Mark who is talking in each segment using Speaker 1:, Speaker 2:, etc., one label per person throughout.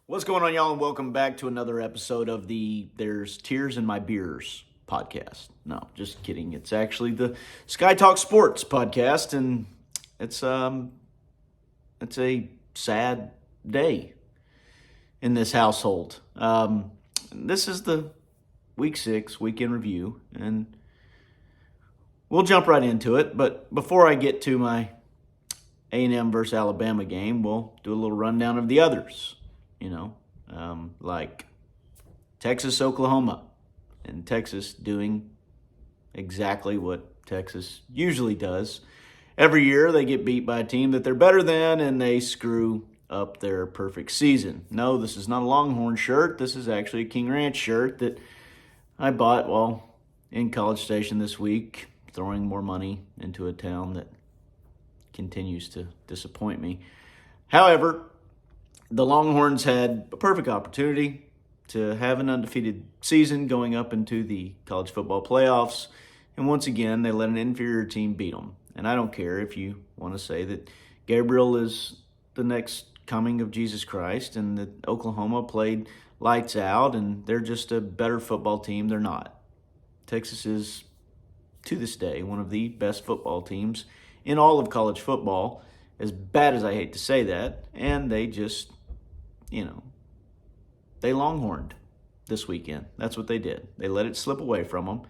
Speaker 1: What's going on, y'all, and welcome back to another episode of the There's Tears in My Beers podcast. No, just kidding. It's actually the Sky Talk Sports podcast, and it's a sad day in this household. This is the Week 6 weekend review, and we'll jump right into it. But before I get to my A&M versus Alabama game, we'll do a little rundown of the others. Like Texas, Oklahoma, and Texas doing exactly what Texas usually does. Every year they get beat by a team that they're better than, and they screw up their perfect season. No, this is not a Longhorn shirt. This is actually a King Ranch shirt that I bought while in College Station this week, throwing more money into a town that continues to disappoint me. However, the Longhorns had a perfect opportunity to have an undefeated season going up into the college football playoffs. And once again, they let an inferior team beat them. And I don't care if you want to say that Gabriel is the next coming of Jesus Christ and that Oklahoma played lights out and they're just a better football team. They're not. Texas is, to this day, one of the best football teams in all of college football, as bad as I hate to say that. And they just, they longhorned this weekend. That's what they did. They let it slip away from them.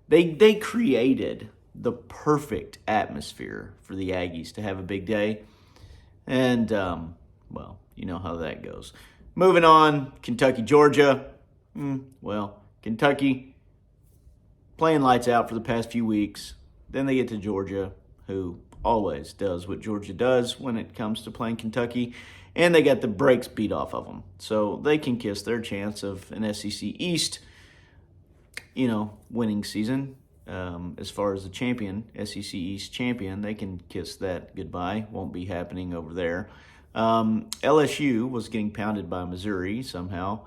Speaker 1: They created the perfect atmosphere for the Aggies to have a big day. And, you know how that goes. Moving on, Kentucky, Georgia. Kentucky playing lights out for the past few weeks. Then they get to Georgia, who always does what Georgia does when it comes to playing Kentucky. And they got the brakes beat off of them. So they can kiss their chance of an SEC East, winning season. As far as the champion, SEC East champion, they can kiss that goodbye. Won't be happening over there. LSU was getting pounded by Missouri somehow.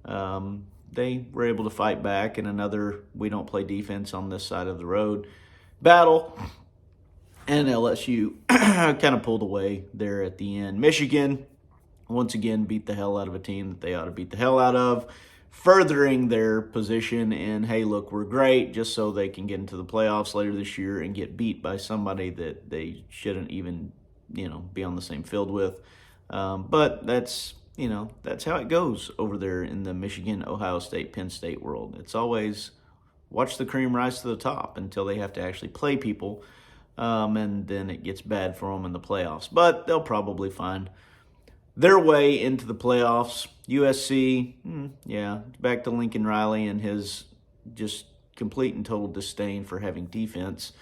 Speaker 1: They were able to fight back in another we don't play defense on this side of the road battle. And LSU kind of pulled away there at the end. Michigan, once again, beat the hell out of a team that they ought to beat the hell out of, furthering their position in, hey, look, we're great, just so they can get into the playoffs later this year and get beat by somebody that they shouldn't even, be on the same field with. But that's how it goes over there in the Michigan, Ohio State, Penn State world. It's always watch the cream rise to the top until they have to actually play people. And then it gets bad for them in the playoffs. But they'll probably find their way into the playoffs. USC, back to Lincoln Riley and his just complete and total disdain for having defense.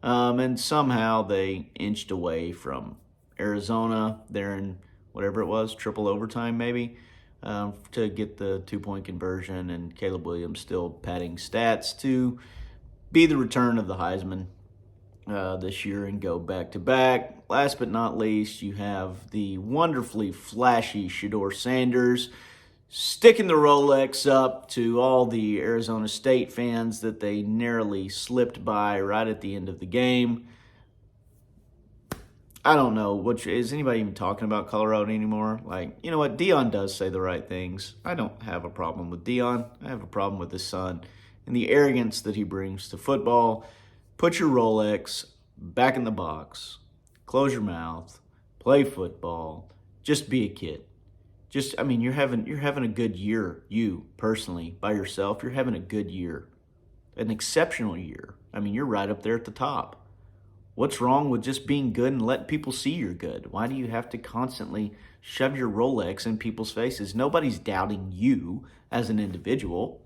Speaker 1: And somehow they inched away from Arizona there in whatever it was, triple overtime maybe, to get the 2-point conversion. And Caleb Williams still padding stats to be the return of the Heisman this year and go back-to-back. Last but not least, you have the wonderfully flashy Shedeur Sanders sticking the Rolex up to all the Arizona State fans that they narrowly slipped by right at the end of the game. I don't know. Is anybody even talking about Colorado anymore? You know what? Deion does say the right things. I don't have a problem with Deion. I have a problem with his son and the arrogance that he brings to football. Put your Rolex back in the box. Close your mouth. Play football. Just be a kid. You're having a good year. You personally, by yourself, you're having a good year, an exceptional year. You're right up there at the top. What's wrong with just being good and letting people see you're good? Why do you have to constantly shove your Rolex in people's faces? Nobody's doubting you as an individual.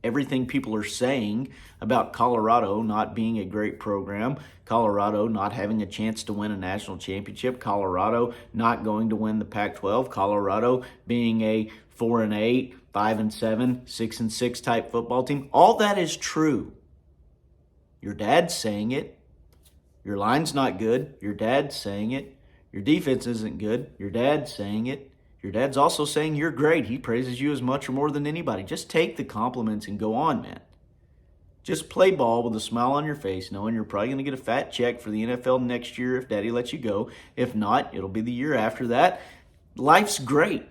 Speaker 1: Everything people are saying about Colorado not being a great program, Colorado not having a chance to win a national championship, Colorado not going to win the Pac-12, Colorado being a 4-8, 5-7, 6-6 type football team. All that is true. Your dad's saying it. Your line's not good. Your dad's saying it. Your defense isn't good. Your dad's saying it. Your dad's also saying you're great. He praises you as much or more than anybody. Just take the compliments and go on, man. Just play ball with a smile on your face, knowing you're probably going to get a fat check for the NFL next year if daddy lets you go. If not, it'll be the year after that. Life's great.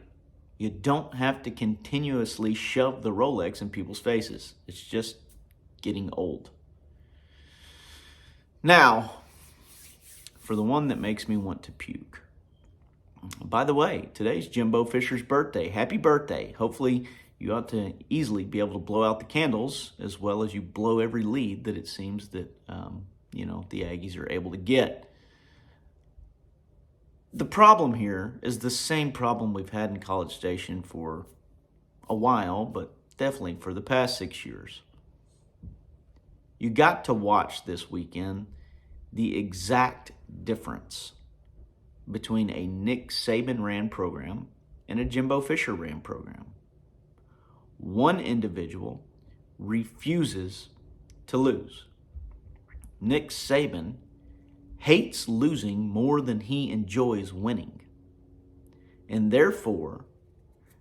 Speaker 1: You don't have to continuously shove the Rolex in people's faces. It's just getting old. Now, for the one that makes me want to puke. By the way, today's Jimbo Fisher's birthday. Happy birthday. Hopefully you ought to easily be able to blow out the candles as well as you blow every lead that it seems that, the Aggies are able to get. The problem here is the same problem we've had in College Station for a while, but definitely for the past 6 years. You got to watch this weekend the exact difference between a Nick Saban ran program and a Jimbo Fisher ran program. One individual refuses to lose. Nick Saban hates losing more than he enjoys winning. And therefore,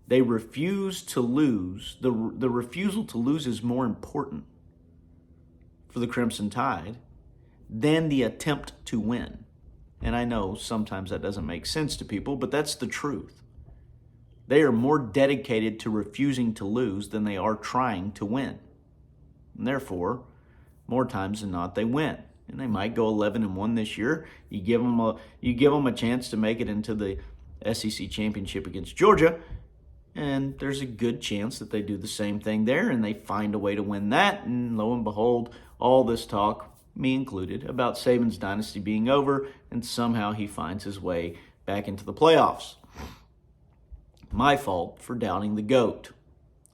Speaker 1: they refuse to lose. The refusal to lose is more important for the Crimson Tide than the attempt to win. And I know sometimes that doesn't make sense to people, but that's the truth. They are more dedicated to refusing to lose than they are trying to win. And therefore, more times than not, they win. And they might go 11-1 this year. You give them a chance to make it into the SEC championship against Georgia, and there's a good chance that they do the same thing there, and they find a way to win that. And lo and behold, all this talk, me included, about Saban's dynasty being over, and somehow he finds his way back into the playoffs. My fault for doubting the GOAT.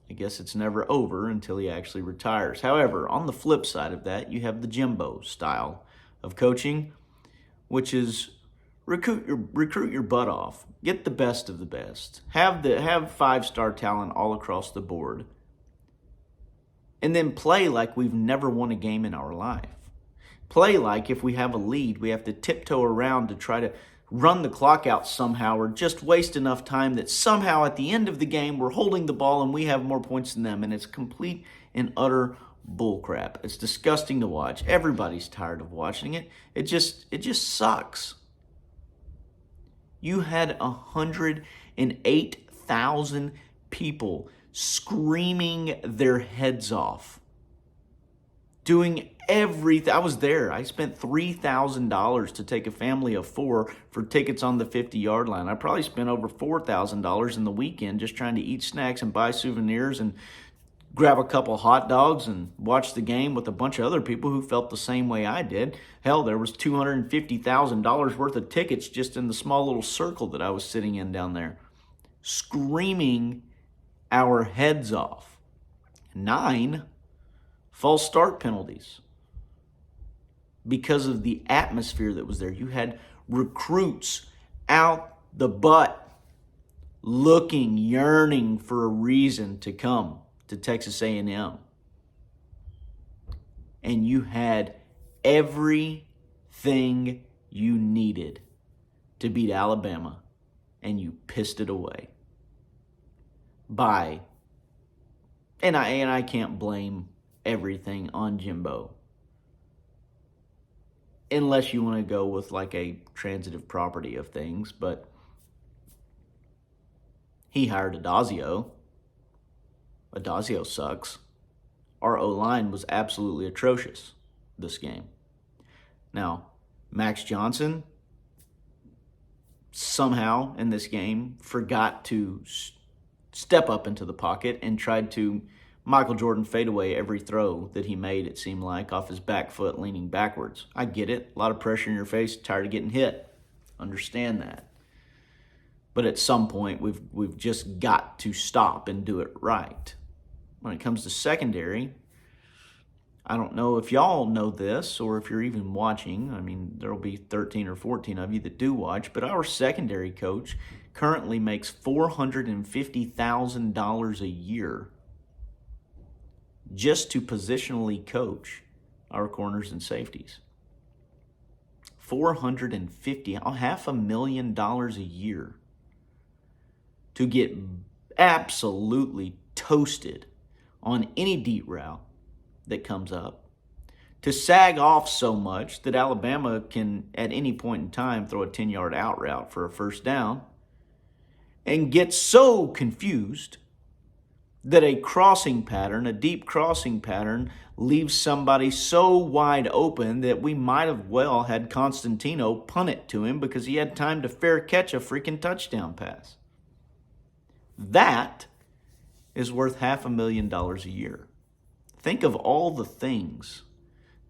Speaker 1: I guess it's never over until he actually retires. However, on the flip side of that, you have the Jimbo style of coaching, which is recruit your butt off, get the best of the best, have five-star talent all across the board, and then play like we've never won a game in our life. Play like if we have a lead, we have to tiptoe around to try to run the clock out somehow or just waste enough time that somehow at the end of the game we're holding the ball and we have more points than them, and it's complete and utter bullcrap. It's disgusting to watch. Everybody's tired of watching it. It just sucks. You had 108,000 people screaming their heads off, doing everything. I was there. I spent $3,000 to take a family of 4 for tickets on the 50-yard line. I probably spent over $4,000 in the weekend just trying to eat snacks and buy souvenirs and grab a couple hot dogs and watch the game with a bunch of other people who felt the same way I did. Hell, there was $250,000 worth of tickets just in the small little circle that I was sitting in down there, screaming our heads off. 9 false start penalties because of the atmosphere that was there. You had recruits out the butt looking, yearning for a reason to come to Texas A&M. And you had everything you needed to beat Alabama, and you pissed it away. And I can't blame everything on Jimbo, unless you want to go with like a transitive property of things, but he hired Adazio. Adazio sucks. Our O-line was absolutely atrocious this game. Now, Max Johnson somehow in this game forgot to step up into the pocket and tried to Michael Jordan fade away every throw that he made, it seemed like, off his back foot leaning backwards. I get it. A lot of pressure in your face, tired of getting hit. Understand that. But at some point, we've just got to stop and do it right. When it comes to secondary, I don't know if y'all know this or if you're even watching. I mean, there will be 13 or 14 of you that do watch, but our secondary coach currently makes $450,000 a year just to positionally coach our corners and safeties. $450,000 a year to get absolutely toasted on any deep route that comes up, to sag off so much that Alabama can, at any point in time, throw a 10-yard out route for a first down, and get so confused that a crossing pattern, a deep crossing pattern, leaves somebody so wide open that we might have well had Constantino punt it to him because he had time to fair catch a freaking touchdown pass. That is worth $500,000 a year. Think of all the things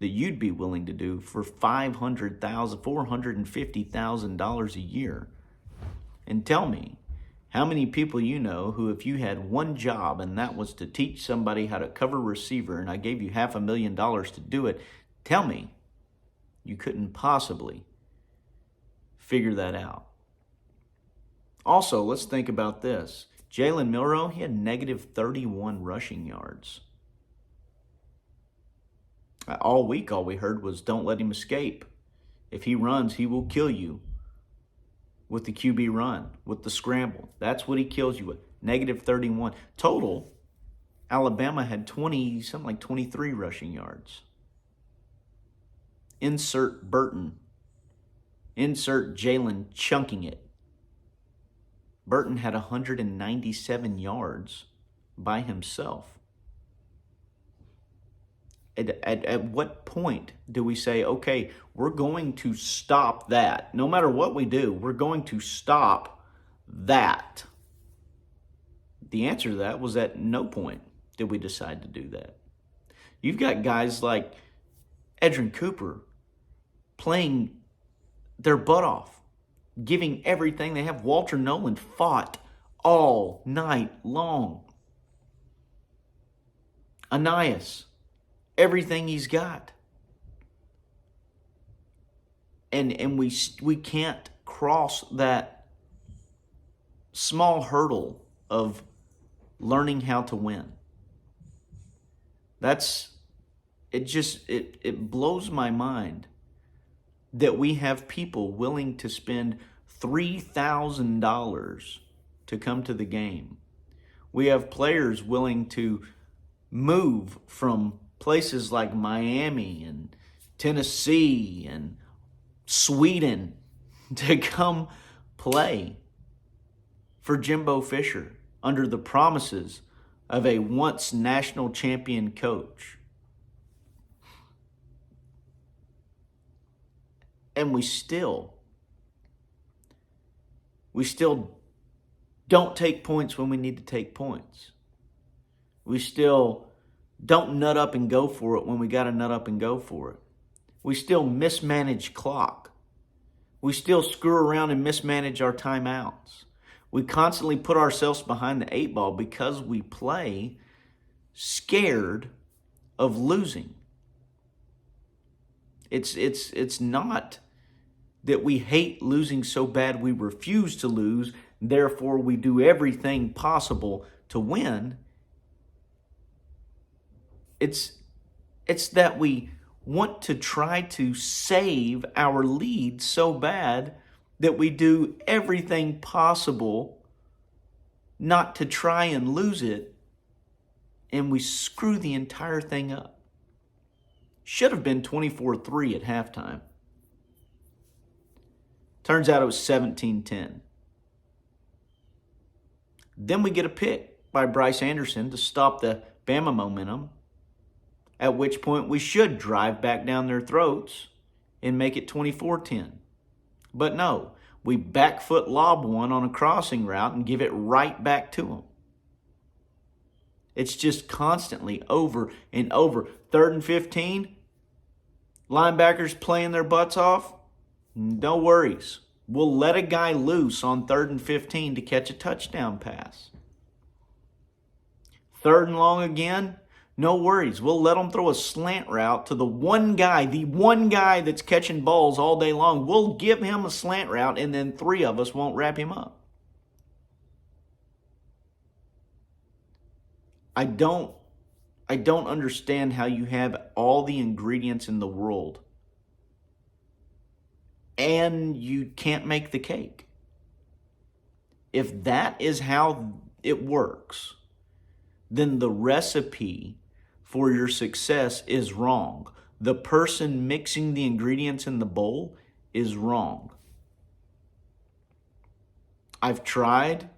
Speaker 1: that you'd be willing to do for $500,000, $450,000 a year. And tell me, how many people you know who, if you had one job and that was to teach somebody how to cover receiver and I gave you $500,000 to do it, tell me you couldn't possibly figure that out. Also, let's think about this. Jalen Milroe, he had negative 31 rushing yards. All week, all we heard was don't let him escape. If he runs, he will kill you with the QB run, with the scramble. That's what he kills you with. Negative 31. Total, Alabama had 23 rushing yards. Insert Burton. Insert Jalen chunking it. Burton had 197 yards by himself. At what point do we say, okay, we're going to stop that? No matter what we do, we're going to stop that. The answer to that was at no point did we decide to do that. You've got guys like Edrin Cooper playing their butt off, giving everything they have. Walter Nolan fought all night long. Anais, everything he's got. And we can't cross that small hurdle of learning how to win. It blows my mind that we have people willing to spend $3,000 to come to the game. We have players willing to move from places like Miami and Tennessee and Sweden to come play for Jimbo Fisher under the promises of a once national champion coach. And we still don't take points when we need to take points. We still don't nut up and go for it when we got to nut up and go for it. We still mismanage clock. We still screw around and mismanage our timeouts. We constantly put ourselves behind the eight ball because we play scared of losing. It's not that we hate losing so bad we refuse to lose, therefore we do everything possible to win. It's that we want to try to save our lead so bad that we do everything possible not to try and lose it, and we screw the entire thing up. Should have been 24-3 at halftime. Turns out it was 17-10. Then we get a pick by Bryce Anderson to stop the Bama momentum, at which point we should drive back down their throats and make it 24-10. But no, we back foot lob one on a crossing route and give it right back to them. It's just constantly over and over. 3rd and 15, linebackers playing their butts off. No worries. We'll let a guy loose on 3rd and 15 to catch a touchdown pass. 3rd and long again. No worries. We'll let them throw a slant route to the one guy that's catching balls all day long. We'll give him a slant route, and then 3 of us won't wrap him up. I don't understand how you have all the ingredients in the world and you can't make the cake. If that is how it works, then the recipe for your success is wrong. The person mixing the ingredients in the bowl is wrong. I've tried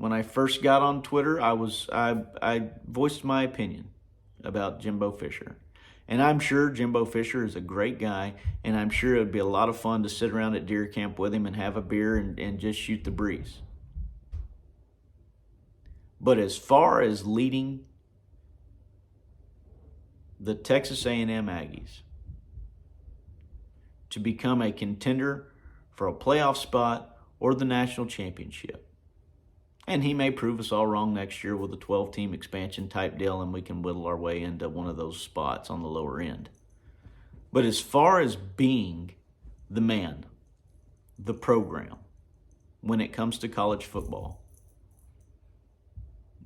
Speaker 1: when I first got on Twitter, I voiced my opinion about Jimbo Fisher. And I'm sure Jimbo Fisher is a great guy, and I'm sure it would be a lot of fun to sit around at deer camp with him and have a beer and just shoot the breeze. But as far as leading the Texas A&M Aggies to become a contender for a playoff spot or the national championship, and he may prove us all wrong next year with a 12-team expansion type deal, and we can whittle our way into one of those spots on the lower end. But as far as being the man, the program, when it comes to college football,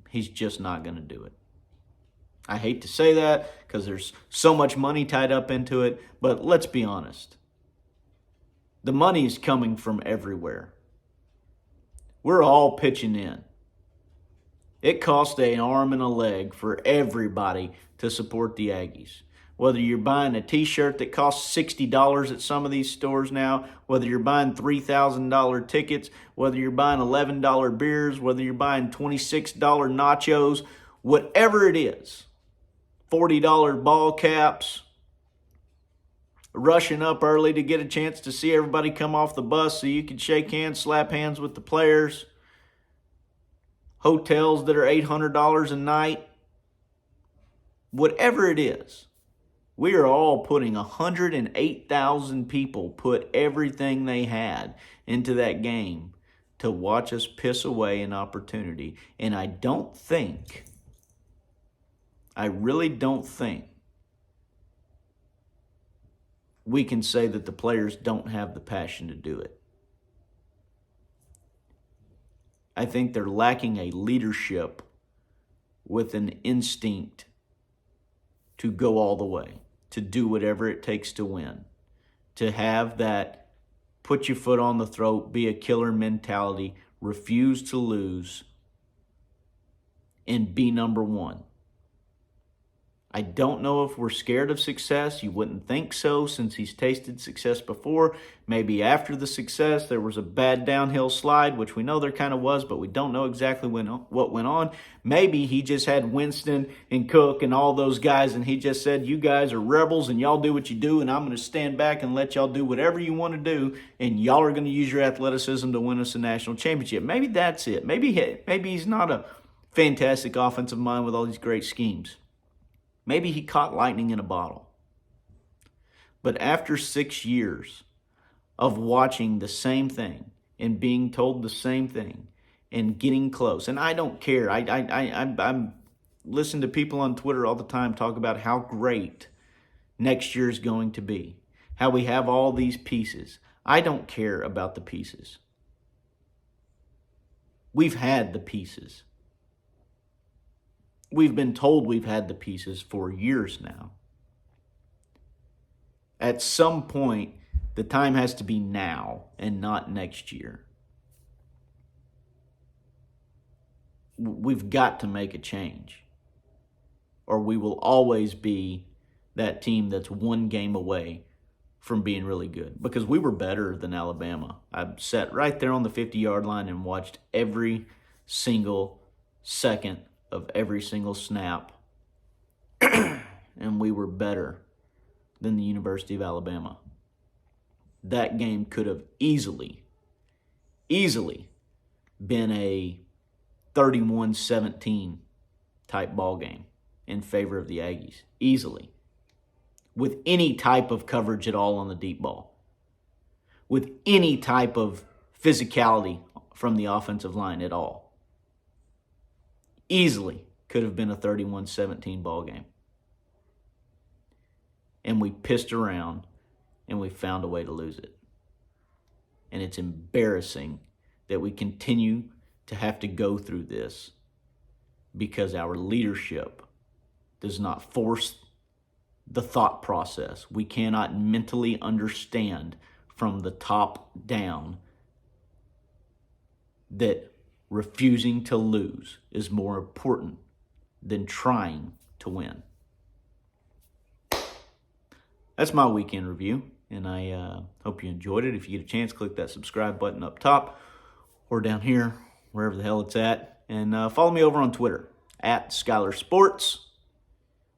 Speaker 1: he's just not going to do it. I hate to say that because there's so much money tied up into it, but let's be honest. The money's coming from everywhere. We're all pitching in. It costs an arm and a leg for everybody to support the Aggies. Whether you're buying a t-shirt that costs $60 at some of these stores now, whether you're buying $3,000 tickets, whether you're buying $11 beers, whether you're buying $26 nachos, whatever it is, $40 ball caps, rushing up early to get a chance to see everybody come off the bus so you can shake hands, slap hands with the players, hotels that are $800 a night, whatever it is. We are all putting 108,000 people put everything they had into that game to watch us piss away an opportunity. And I really don't think we can say that the players don't have the passion to do it. I think they're lacking a leadership with an instinct to go all the way, to do whatever it takes to win, to have that put your foot on the throat, be a killer mentality, refuse to lose, and be number one. I don't know if we're scared of success. You wouldn't think so since he's tasted success before. Maybe after the success there was a bad downhill slide, which we know there kind of was, but we don't know exactly what went on. Maybe he just had Winston and Cook and all those guys, and he just said, you guys are rebels and y'all do what you do, and I'm going to stand back and let y'all do whatever you want to do, and y'all are going to use your athleticism to win us a national championship. Maybe that's it. Maybe he's not a fantastic offensive mind with all these great schemes. Maybe he caught lightning in a bottle. But after 6 years of watching the same thing and being told the same thing and getting close, and I don't care. I'm listening to people on Twitter all the time talk about how great next year is going to be, how we have all these pieces. I don't care about the pieces. We've had the pieces. We've been told we've had the pieces for years now. At some point, the time has to be now and not next year. We've got to make a change, or we will always be that team that's one game away from being really good, because we were better than Alabama. I sat right there on the 50-yard line and watched every single second of every single snap, and we were better than the University of Alabama. That game could have easily been a 31-17 type ball game in favor of the Aggies. Easily. With any type of coverage at all on the deep ball. With any type of physicality from the offensive line at all. Easily could have been a 31-17 ball game. And we pissed around and we found a way to lose it. And it's embarrassing that we continue to have to go through this because our leadership does not force the thought process. We cannot mentally understand from the top down that refusing to lose is more important than trying to win. That's my weekend review, and I hope you enjoyed it. If you get a chance, click that subscribe button up top or down here, wherever the hell it's at. And follow me over on Twitter, at Skylar Sports.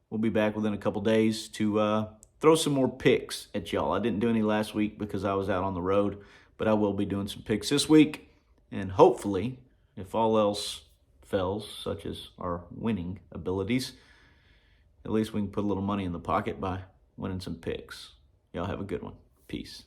Speaker 1: We'll be back within a couple days to throw some more picks at y'all. I didn't do any last week because I was out on the road, but I will be doing some picks this week. And hopefully, if all else fails, such as our winning abilities, at least we can put a little money in the pocket by winning some picks. Y'all have a good one. Peace.